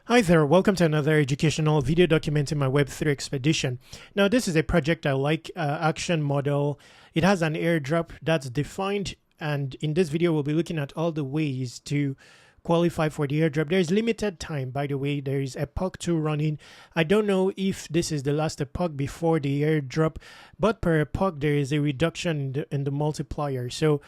Hi there, welcome to another educational video documenting my Web3 expedition. Now this is a project I like, action model. It has an airdrop that's defined, and in this video we'll be looking at all the ways to qualify for the airdrop. There's limited time, by the way. There is epoch 2 running. I don't know if this is the last epoch before the airdrop, but per epoch there is a reduction in the multiplier. So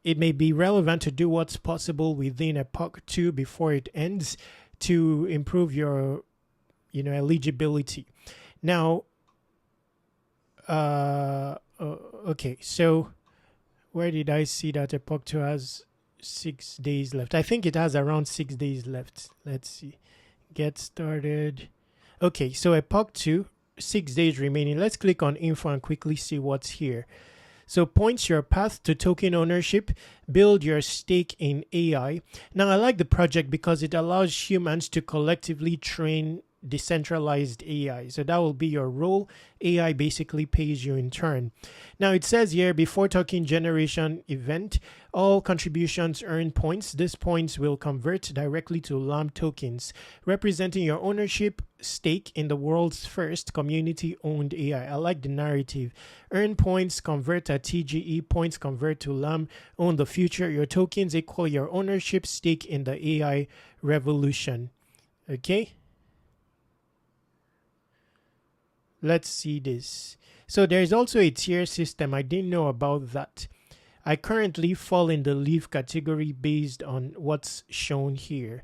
it may be relevant to do what's possible within epoch 2 before it ends, to improve your eligibility. Now okay, so where did I see that epoch 2 has 6 days left? I think it has around 6 days left. Let's see, get started. Okay, so epoch 2, 6 days remaining. Let's click on info and quickly see what's here. So points your path to token ownership, build your stake in AI. Now I like the project because it allows humans to collectively train decentralized AI. So that will be your role. AI basically pays you in turn. Now it says here, before token generation event, all contributions earn points. These points will convert directly to LAM tokens, representing your ownership stake in the world's first community-owned AI. I like the narrative. Earn points, convert at TGE, points convert to LAM, own the future. Your tokens equal your ownership stake in the AI revolution. Okay? Let's see this. So there's also a tier system. I didn't know about that. I currently fall in the leaf category based on what's shown here.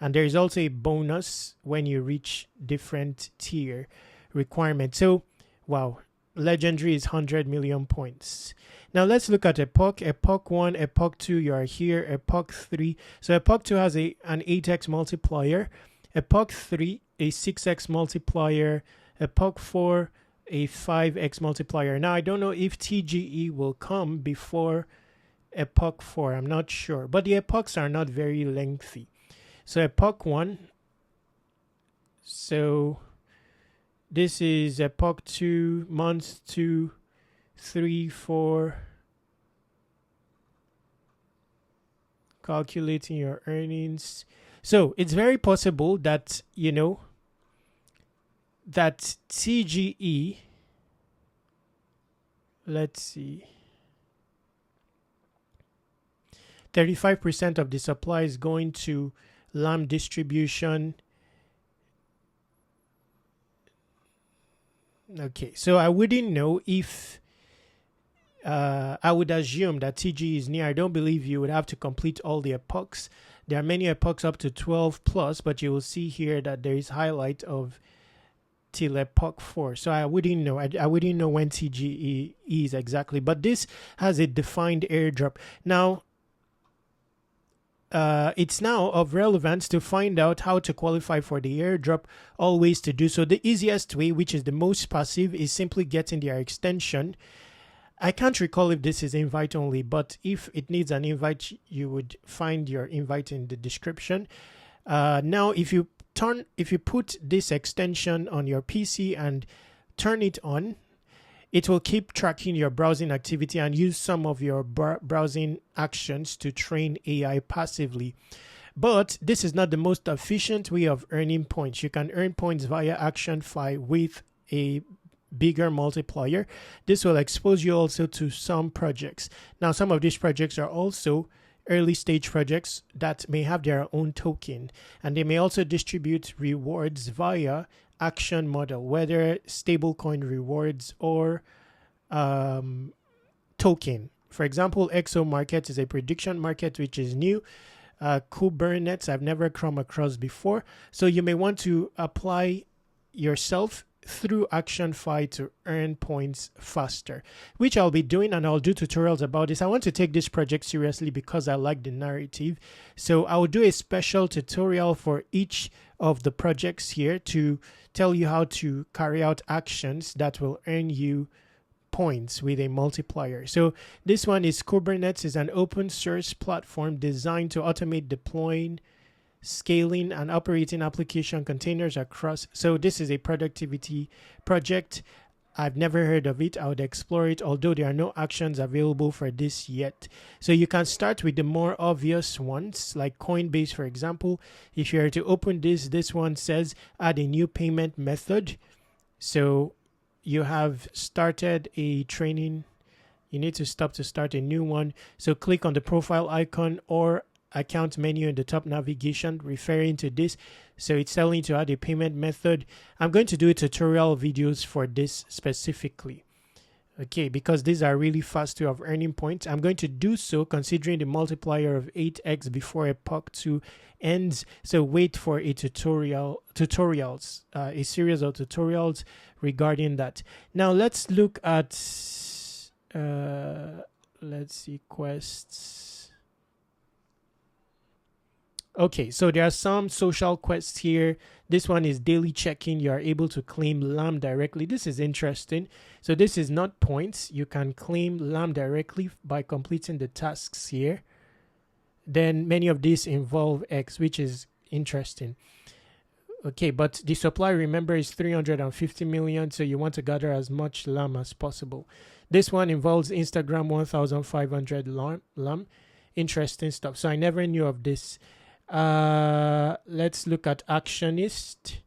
And there's also a bonus when you reach different tier requirements. So, wow, legendary is 100 million points. Now let's look at epoch. Epoch 1, epoch 2, you are here. Epoch 3. So epoch 2 has an 8x multiplier. Epoch 3, a 6x multiplier. Epoch 4, a 5x multiplier. Now, I don't know if TGE will come before Epoch 4. I'm not sure. But the epochs are not very lengthy. So Epoch 1. So this is Epoch 2, months 2, 3, 4. Calculating your earnings. So it's very possible that, that TGE, let's see, 35% of the supply is going to LAM distribution. Okay, so I wouldn't know if I would assume that TGE is near. I don't believe you would have to complete all the epochs. There are many epochs up to 12 plus, but you will see here that there is highlight of till epoch 4. So I wouldn't know. I wouldn't know when TGE is exactly, but this has a defined airdrop. Now it's now of relevance to find out how to qualify for the airdrop. All ways to do so. The easiest way, which is the most passive, is simply getting their extension. I can't recall if this is invite only, but if it needs an invite, you would find your invite in the description. Now if you put this extension on your PC and turn it on, it will keep tracking your browsing activity and use some of your browsing actions to train AI passively. But this is not the most efficient way of earning points. You can earn points via ActionFi with a bigger multiplier. This will expose you also to some projects. Now, some of these projects are also early stage projects that may have their own token, and they may also distribute rewards via action model, whether stablecoin rewards or token. For example, XO market is a prediction market which is new. Kubernetes I've never come across before, so you may want to apply yourself through ActionFi to earn points faster, which I'll be doing, and I'll do tutorials about this. I want to take this project seriously because I like the narrative. So I'll do a special tutorial for each of the projects here to tell you how to carry out actions that will earn you points with a multiplier. So this one is Kubernetes, is an open source platform designed to automate deploying, scaling, and operating application containers across. So this is a productivity project. I've never heard of it. I would explore it, although there are no actions available for this yet. So you can start with the more obvious ones, like Coinbase, for example. If you are to open this one says add a new payment method. So you have started a training. You need to stop to start a new one. So click on the profile icon or account menu in the top navigation referring to this. So it's telling you to add a payment method. I'm going to do tutorial videos for this specifically. Okay, because these are really fast way of earning points. I'm going to do so considering the multiplier of 8x before Epoch 2 ends. So wait for a tutorials, a series of tutorials regarding that. Now let's look at, let's see, quests. Okay, so there are some social quests here. This one is daily check-in. You are able to claim LAM directly. This is interesting. So this is not points. You can claim LAM directly by completing the tasks here. Then many of these involve X, which is interesting. Okay, but the supply, remember, is 350 million. So you want to gather as much LAM as possible. This one involves Instagram 1,500 LAM. Interesting stuff. So I never knew of this. Let's look at Actionist.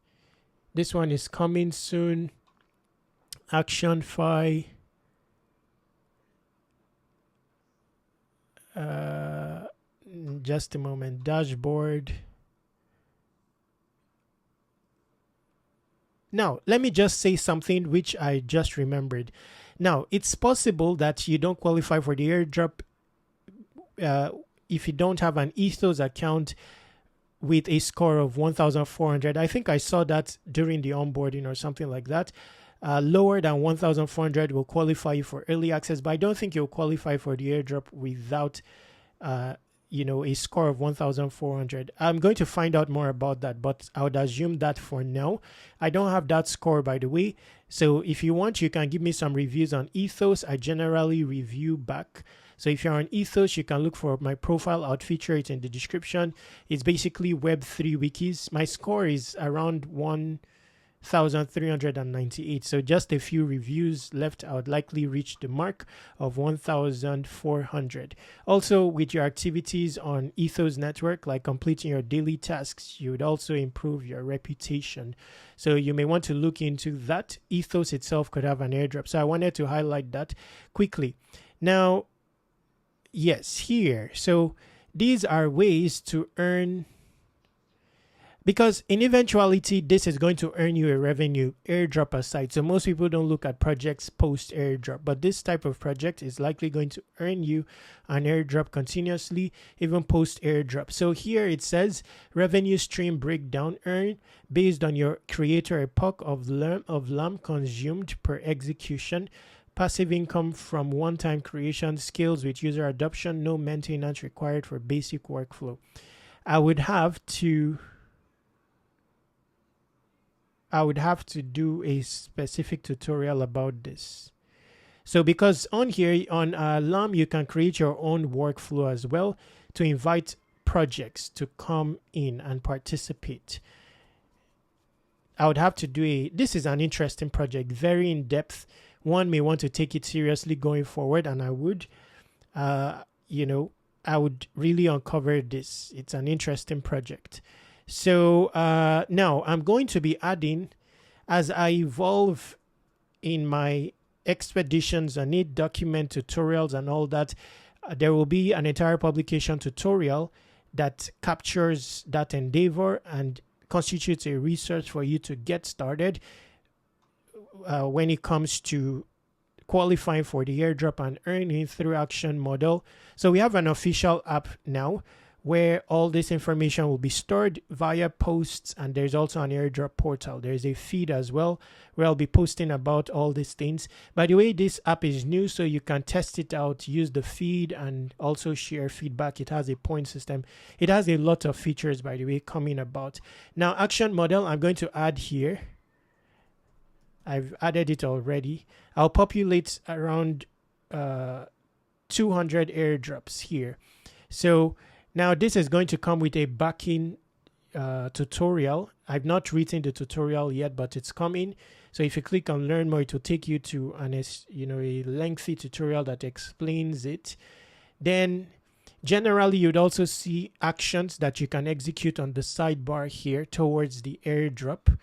This one is coming soon. ActionFi. Just a moment. Dashboard. Now, let me just say something which I just remembered. Now, it's possible that you don't qualify for the airdrop if you don't have an Ethos account with a score of 1,400. I think I saw that during the onboarding or something like that. Lower than 1,400 will qualify you for early access, but I don't think you'll qualify for the airdrop without a score of 1,400. I'm going to find out more about that, but I would assume that for now. I don't have that score, by the way. So if you want, you can give me some reviews on Ethos. I generally review back. So if you're on Ethos, you can look for my profile. I'll feature it in the description. It's basically Web3 wikis. My score is around 1,398. So just a few reviews left. I would likely reach the mark of 1,400. Also, with your activities on Ethos network, like completing your daily tasks, you would also improve your reputation. So you may want to look into that. Ethos itself could have an airdrop. So I wanted to highlight that quickly. Now, yes, here. So these are ways to earn, because in eventuality, this is going to earn you a revenue, airdrop aside. So most people don't look at projects post airdrop, but this type of project is likely going to earn you an airdrop continuously, even post airdrop. So here it says revenue stream breakdown earn based on your creator epoch of LAM consumed per execution. Passive income from one-time creation, scales with user adoption, no maintenance required for basic workflow. I would have to do a specific tutorial about this. So because on here, on LAM, you can create your own workflow as well to invite projects to come in and participate. I would have to do this is an interesting project, very in-depth. One may want to take it seriously going forward, and I would, I would really uncover this. It's an interesting project. So now I'm going to be adding, as I evolve in my expeditions, I need document tutorials and all that. There will be an entire publication tutorial that captures that endeavor and constitutes a resource for you to get started when it comes to qualifying for the airdrop and earning through Action model. So we have an official app now where all this information will be stored via posts, and there's also an airdrop portal. There's a feed as well where I'll be posting about all these things. By the way, this app is new, so you can test it out, use the feed, and also share feedback. It has a point system. It has a lot of features, by the way, coming about. Now, Action model, I'm going to add here. I've added it already. I'll populate around 200 airdrops here. So now this is going to come with a backing tutorial. I've not written the tutorial yet, but it's coming. So if you click on learn more, it will take you to a lengthy tutorial that explains it. Then generally you'd also see actions that you can execute on the sidebar here towards the airdrop.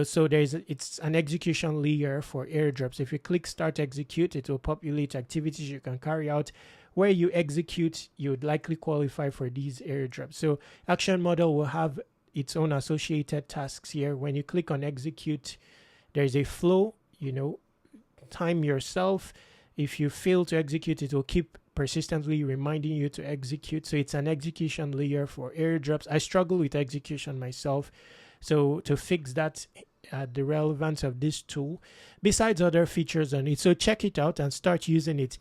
So it's an execution layer for airdrops. If you click start execute, it will populate activities you can carry out. Where you execute, you would likely qualify for these airdrops. So action model will have its own associated tasks here. When you click on execute, there's a flow, time yourself. If you fail to execute, it will keep persistently reminding you to execute. So it's an execution layer for airdrops. I struggle with execution myself. So to fix that, the relevance of this tool, besides other features on it. So check it out and start using it.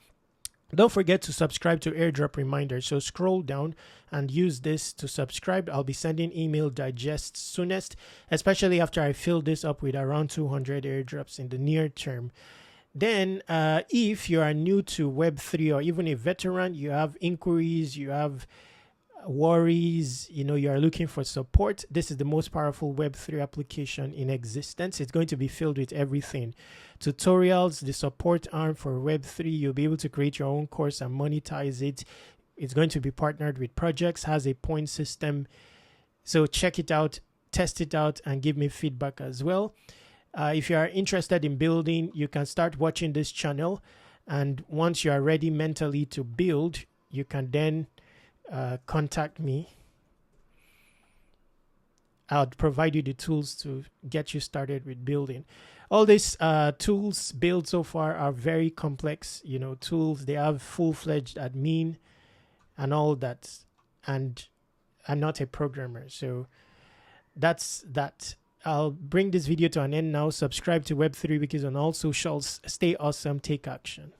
Don't forget to subscribe to airdrop reminders. So scroll down and use this to subscribe. I'll be sending email digests soonest, especially after I fill this up with around 200 airdrops in the near term. Then if you are new to Web3 or even a veteran, you have inquiries, you have worries, you are looking for support, this is the most powerful Web3 application in existence. It's going to be filled with everything. Tutorials, the support arm for Web3. You'll be able to create your own course and monetize it. It's going to be partnered with projects, has a point system. So check it out, test it out, and give me feedback as well. If you are interested in building, you can start watching this channel. And once you are ready mentally to build, you can then contact me. I'll provide you the tools to get you started with building. All these tools built so far are very complex, tools. They have full-fledged admin and all that. And I'm not a programmer, so that's that. I'll bring this video to an end now. Subscribe to Web3 Wikis on all socials. Stay awesome. Take action.